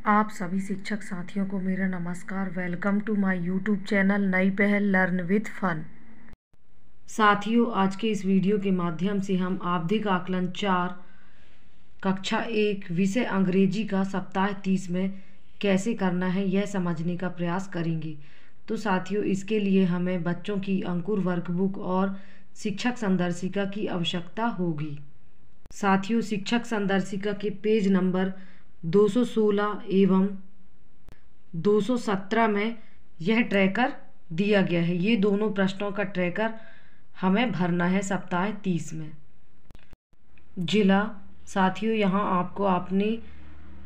आप सभी शिक्षक साथियों को मेरा नमस्कार। Welcome to my YouTube channel नई पहल लर्न विद फन। साथियों, आज के इस वीडियो के माध्यम से हम आवधिक आकलन 4 कक्षा 1 विषय अंग्रेजी का सप्ताह 30 में कैसे करना है यह समझने का प्रयास करेंगे। तो साथियों, इसके लिए हमें बच्चों की अंकुर वर्कबुक और शिक्षक संदर्शिका की आवश्यकता होगी। साथियों, शिक्षक संदर्शिका के पेज नंबर 216 एवं 217 में यह ट्रैकर दिया गया है। ये दोनों प्रश्नों का ट्रैकर हमें भरना है सप्ताह 30 में। जिला, साथियों यहाँ आपको अपने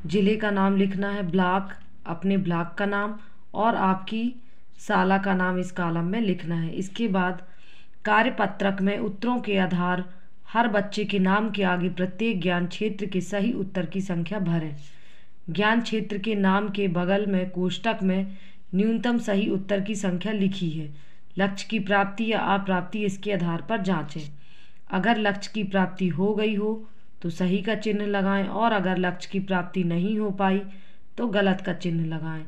ज़िले का नाम लिखना है, ब्लॉक अपने ब्लॉक का नाम और आपकी शाला का नाम इस कॉलम में लिखना है। इसके बाद कार्यपत्रक में उत्तरों के आधार हर बच्चे के नाम के आगे प्रत्येक ज्ञान क्षेत्र के सही उत्तर की संख्या भरें। ज्ञान क्षेत्र के नाम के बगल में कोष्ठक में न्यूनतम सही उत्तर की संख्या लिखी है। लक्ष्य की प्राप्ति या अप्राप्ति इसके आधार पर जांचें। अगर लक्ष्य की प्राप्ति हो गई हो तो सही का चिन्ह लगाएं और अगर लक्ष्य की प्राप्ति नहीं हो पाई तो गलत का चिन्ह लगाएं।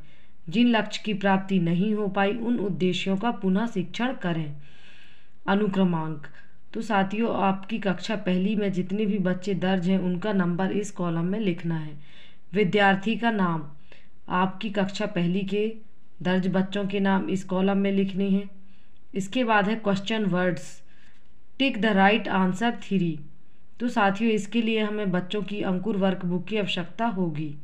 जिन लक्ष्य की प्राप्ति नहीं हो पाई उन उद्देश्यों का पुनः शिक्षण करें। अनुक्रमांक, तो साथियों आपकी कक्षा पहली में जितने भी बच्चे दर्ज हैं उनका नंबर इस कॉलम में लिखना है। विद्यार्थी का नाम, आपकी कक्षा पहली के दर्ज बच्चों के नाम इस कॉलम में लिखने हैं। इसके बाद है question words, tick the right answer 3। तो साथियों इसके लिए हमें बच्चों की अंकुर वर्कबुक की आवश्यकता होगी।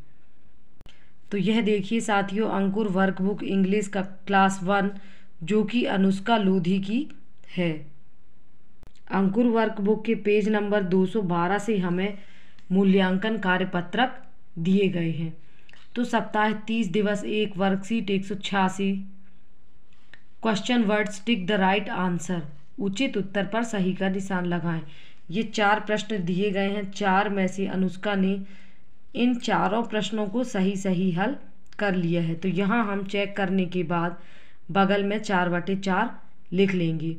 तो यह देखिए साथियों, अंकुर वर्कबुक इंग्लिश का क्लास 1 जो कि अनुष्का लोधी की है। अंकुर वर्कबुक के पेज नंबर 212 से हमें मूल्यांकन कार्यपत्रक दिए गए हैं। तो सप्ताह 30 दिवस 1 worksheet 186, question words tick the right answer, उचित उत्तर पर सही का निशान लगाएं। ये 4 प्रश्न दिए गए हैं। 4 में से अनुष्का ने इन चारों प्रश्नों को सही हल कर लिया है। तो यहाँ हम चेक करने के बाद बगल में 4/4 लिख लेंगे।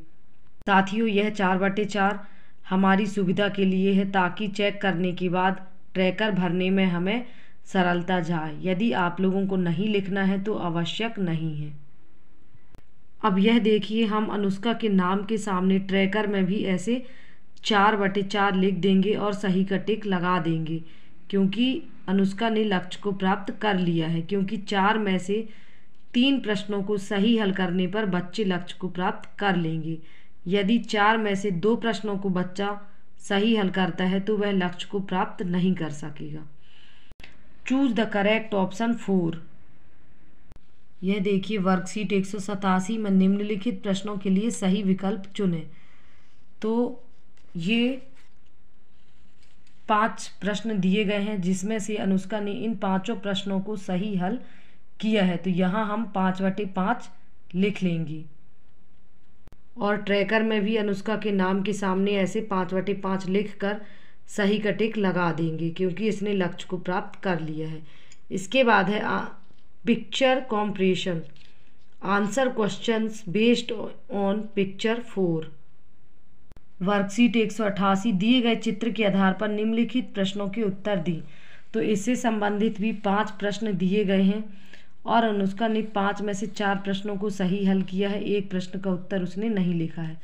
साथियों यह 4/4 हमारी सुविधा के लिए है ताकि चेक करने के बाद ट्रैकर भरने में हमें सरलता जाए। यदि आप लोगों को नहीं लिखना है तो आवश्यक नहीं है। अब यह देखिए, हम अनुष्का के नाम के सामने ट्रैकर में भी ऐसे 4/4 लिख देंगे और सही का टिक लगा देंगे क्योंकि अनुष्का ने लक्ष्य को प्राप्त कर लिया है। क्योंकि 4 में से 3 प्रश्नों को सही हल करने पर बच्चे लक्ष्य को प्राप्त कर लेंगे। यदि 4 में से 2 प्रश्नों को बच्चा सही हल करता है तो वह लक्ष्य को प्राप्त नहीं कर सकेगा। Choose the correct option 4। यह देखिए वर्कशीट 187 में निम्नलिखित प्रश्नों के लिए सही विकल्प चुनें। तो ये 5 प्रश्न दिए गए हैं जिसमें से अनुष्का ने इन 5 प्रश्नों को सही हल किया है। तो यहाँ हम 5/5 लिख लेंगे और ट्रैकर में भी अनुष्का के नाम के सामने ऐसे 5/5 लिखकर सही का टिक लगा देंगे क्योंकि इसने लक्ष्य को प्राप्त कर लिया है। इसके बाद है picture compression, answer questions based on picture 4। Worksheet 188 दिए गए चित्र के आधार पर निम्नलिखित प्रश्नों के उत्तर दी। तो इससे संबंधित भी 5 प्रश्न दिए गए हैं और अनुष्का ने 5 में से 4 प्रश्नों को सही हल किया है। 1 प्रश्न का उत्तर उसने नहीं लिखा है।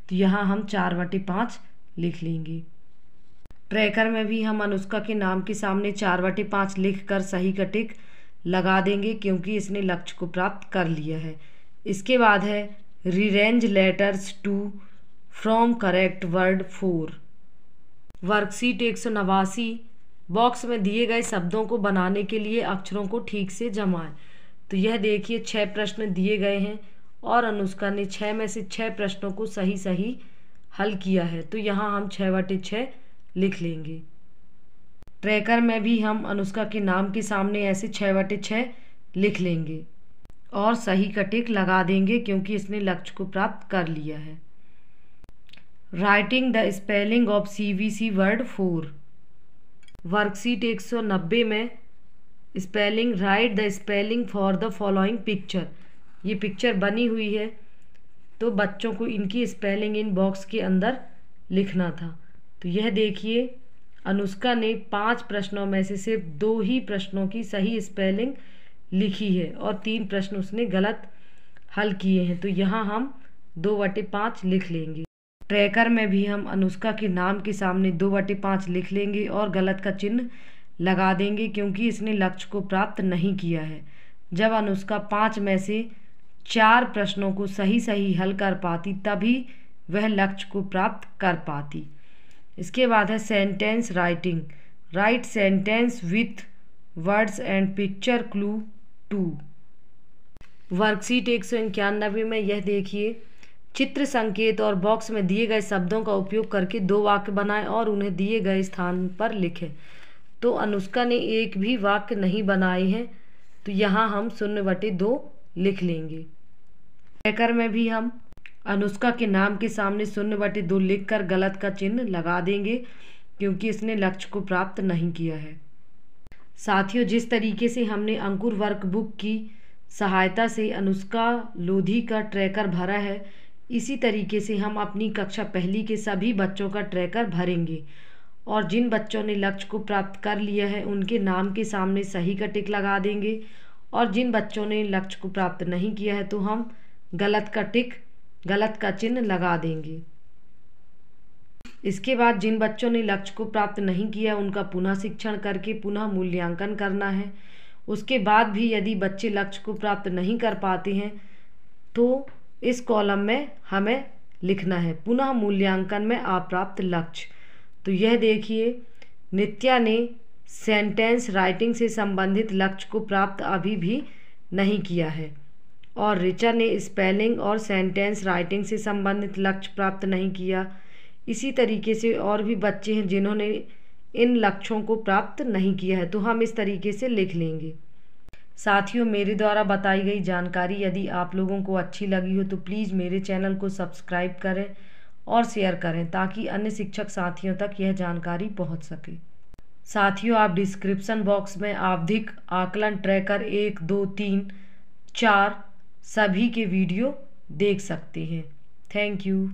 तो यहाँ हम 4/5 लिख लेंगे। ट्रैकर में भी हम अनुष्का के नाम के सामने 4/5 लिखकर सही का टिक लगा देंगे क्योंकि इसने लक्ष्य को प्राप्त कर लिया है। इसके बाद है rearrange letters to from correct word 4। Worksheet 189 box में दिए गए शब्दों को बनाने के लिए अक्षरों को ठीक से जमाएं। तो यह देखिए 6 प्रश्न दिए गए हैं और अनुष्का ने 6 में से 6 प्रश्नों को सही हल किया है। तो यहाँ हम 6/6 लिख लेंगे। ट्रैकर में भी हम अनुष्का के नाम के सामने ऐसे 6/6 लिख लेंगे और सही का टिक लगा देंगे क्योंकि इसने लक्ष्य को प्राप्त कर लिया है। Writing the spelling of CBC word 4। Worksheet 190 में spelling, right the spelling for the following picture. ये पिक्चर बनी हुई है तो बच्चों को इनकी स्पेलिंग इन बॉक्स के अंदर लिखना था। तो यह देखिए अनुष्का ने 5 प्रश्नों में से सिर्फ 2 ही प्रश्नों की सही स्पेलिंग लिखी है और 3 प्रश्न उसने गलत हल किए हैं, तो यहाँ हम 2/5 लिख लेंगे। ट्रैकर में भी हम अनुष्का के नाम के सामने 2/5 लिख लेंगे और गलत का चिन्ह लगा देंगे, क्योंकि इसने लक्ष्य को प्राप्त नहीं किया है। जब अनुष्का 5 में से 4 प्रश्नों को सही सही हल कर पाती तभी वह लक्ष्य को प्राप्त कर पाती। इसके बाद है sentence writing. Right sentence with words and picture clue 2। Worksheet 191 में यह देखिए, चित्र, संकेत और बॉक्स में दिए गए शब्दों का उपयोग करके 2 वाक्य बनाएं और उन्हें दिए गए स्थान पर लिखें। तो अनुष्का ने एक भी वाक्य नहीं बनाए हैं, तो यहाँ हम 0/2 लिख लेंगे। ट्रैकर में भी हम अनुष्का के नाम के सामने 0/2 लिखकर गलत का चिन्ह लगा देंगे, क्योंकि इसने लक्ष्य को प्राप्त नहीं किया है। साथियों, जिस तरीके से हमने अंकुर वर्कबुक की सहायता से अनुष्का लोधी का ट्रैकर भरा है, इसी तरीके से हम अपनी कक्षा पहली के सभी बच्चों का ट्रैकर भरेंगे और जिन बच्चों ने लक्ष्य को प्राप्त कर लिया है उनके नाम के सामने सही का टिक लगा देंगे और जिन बच्चों ने लक्ष्य को प्राप्त नहीं किया है तो हम गलत का चिन्ह लगा देंगे। इसके बाद जिन बच्चों ने लक्ष्य को प्राप्त नहीं किया उनका पुनः शिक्षण करके पुनः मूल्यांकन करना है। उसके बाद भी यदि बच्चे लक्ष्य को प्राप्त नहीं कर पाते हैं तो इस कॉलम में हमें लिखना है पुनः मूल्यांकन में अप्राप्त लक्ष्य। तो यह देखिए, नित्या ने सेंटेंस राइटिंग से संबंधित लक्ष्य को प्राप्त अभी भी नहीं किया है और ऋचा ने स्पेलिंग और सेंटेंस राइटिंग से संबंधित लक्ष्य प्राप्त नहीं किया। इसी तरीके से और भी बच्चे हैं जिन्होंने इन लक्ष्यों को प्राप्त नहीं किया है, तो हम इस तरीके से लिख लेंगे। साथियों, मेरे द्वारा बताई गई जानकारी यदि आप लोगों को अच्छी लगी हो तो प्लीज़ मेरे चैनल को सब्सक्राइब करें और शेयर करें ताकि अन्य शिक्षक साथियों तक यह जानकारी पहुंच सके। साथियों, आप डिस्क्रिप्शन बॉक्स में आवधिक आकलन ट्रैकर 1, 2, 3, 4 सभी के वीडियो देख सकते हैं। Thank you.